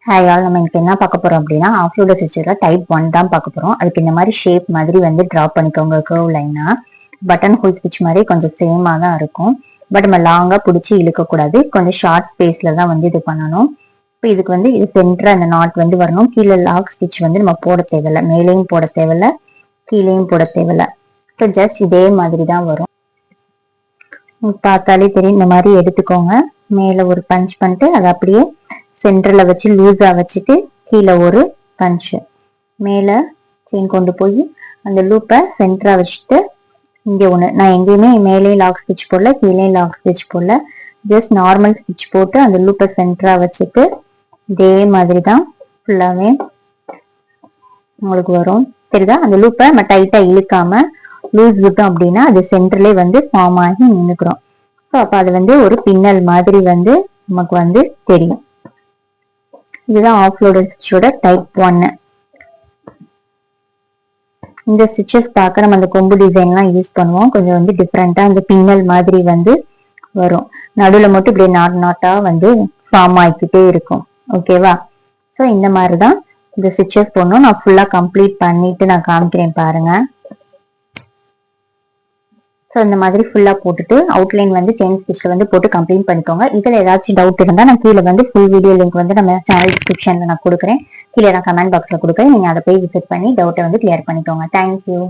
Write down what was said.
Hi all, நம்ம இன்னைக்கு என்ன பார்க்க போறோம் அப்படின்னா ஆஃப் லோடர் ஸ்டிச்சர்ல டைப் 1 தான் பார்க்க போறோம். அதுக்கு இந்த மாதிரி ஷேப் மாதிரி வந்து டிரா பண்ணிக்கோங்க. கர்வ் லைனா பட்டன் ஹோல் ஸ்டிச் மாதிரி கொஞ்சம் சேமா தான் இருக்கும். பட் நம்ம லாங்கா பிடிச்சி இழுக்க கூடாது. கொஞ்சம் ஷார்ட் ஸ்பேஸ்ல தான் வந்து இது பண்ணணும். இப்போ இதுக்கு வந்து இது சென்டரா அந்த நாட் வந்து வரணும். கீழே லாக் ஸ்டிச் வந்து நம்ம போட தேவையில்ல, மேலேயும் போட தேவையில்ல, கீழேயும் போட தேவையில்ல. ஸோ ஜஸ்ட் இதே மாதிரி தான் வரும். பார்த்தாலே தெரியும். இந்த மாதிரி எடுத்துக்கோங்க. மேல ஒரு பஞ்ச் பண்ணிட்டு அதை அப்படியே சென்டர்ல வச்சு லூஸா வச்சுட்டு கீழே ஒரு பஞ்சு, மேல செயின் கொண்டு போய் அந்த லூப்பை சென்டரா வச்சுட்டு இங்க ஒண்ணு. நான் எங்கேயுமே மேலேயும் லாக் ஸ்டிச் போடல, கீழேயும் லாக் ஸ்டிச் போடல. ஜஸ்ட் நார்மல் ஸ்டிச் போட்டு அந்த லூப்பை சென்டரா வச்சுட்டு இதே மாதிரி தான் ஃபுல்லாவே உங்களுக்கு வரும். சரிதா? அந்த லூப்பை நம்ம டைட்டா இழுக்காம லூஸ் விட்டோம் அப்படின்னா அது சென்டர்லேயே வந்து ஃபார்ம் ஆகி நின்னுக்கிறோம். ஸோ அப்போ அது வந்து ஒரு பின்னல் மாதிரி வந்து நமக்கு வந்து தெரியும். இதுதான் ஆஃப் லோடர் ஸ்டிச்சோட டைப் 1. இந்த ஸ்டிச்சஸ் பார்க்க நம்ம அந்த கொம்பு டிசைன்லாம் யூஸ் பண்ணுவோம். கொஞ்சம் வந்து டிஃப்ரெண்டா அந்த பின்னல் மாதிரி வந்து வரும். நடுவில் மட்டும் இப்படி நாட்டா வந்து ஃபார்ம் ஆகிக்கிட்டே இருக்கும். ஓகேவா? ஸோ இந்த மாதிரி தான் இந்த ஸ்டிச்சஸ் போடணும். நான் ஃபுல்லா கம்ப்ளீட் பண்ணிட்டு நான் காமிக்கிறேன் பாருங்க. ஸோ இந்த மாதிரி ஃபுல்லா போட்டுட்டு அவுட்லைன் வந்து செயின் ஸ்டிச்ல வந்து போட்டு கம்ப்ளீட் பண்ணிக்கோங்க. இதில் ஏதாச்சும் டவுட் இருந்தால் நான் கீழே வந்து ஃபுல் வீடியோ லிங்க் வந்து நம்ம சேனல் டிஸ்கிரிப்ஷன்ல நான் கொடுக்குறேன். கீழே நான் கமெண்ட் பாக்ஸ்ல கொடுக்குறேன். நீங்க அதை போய் விசிட் பண்ணி டவுட்டை வந்து கிளியர் பண்ணிக்கோங்க. தேங்க்யூ.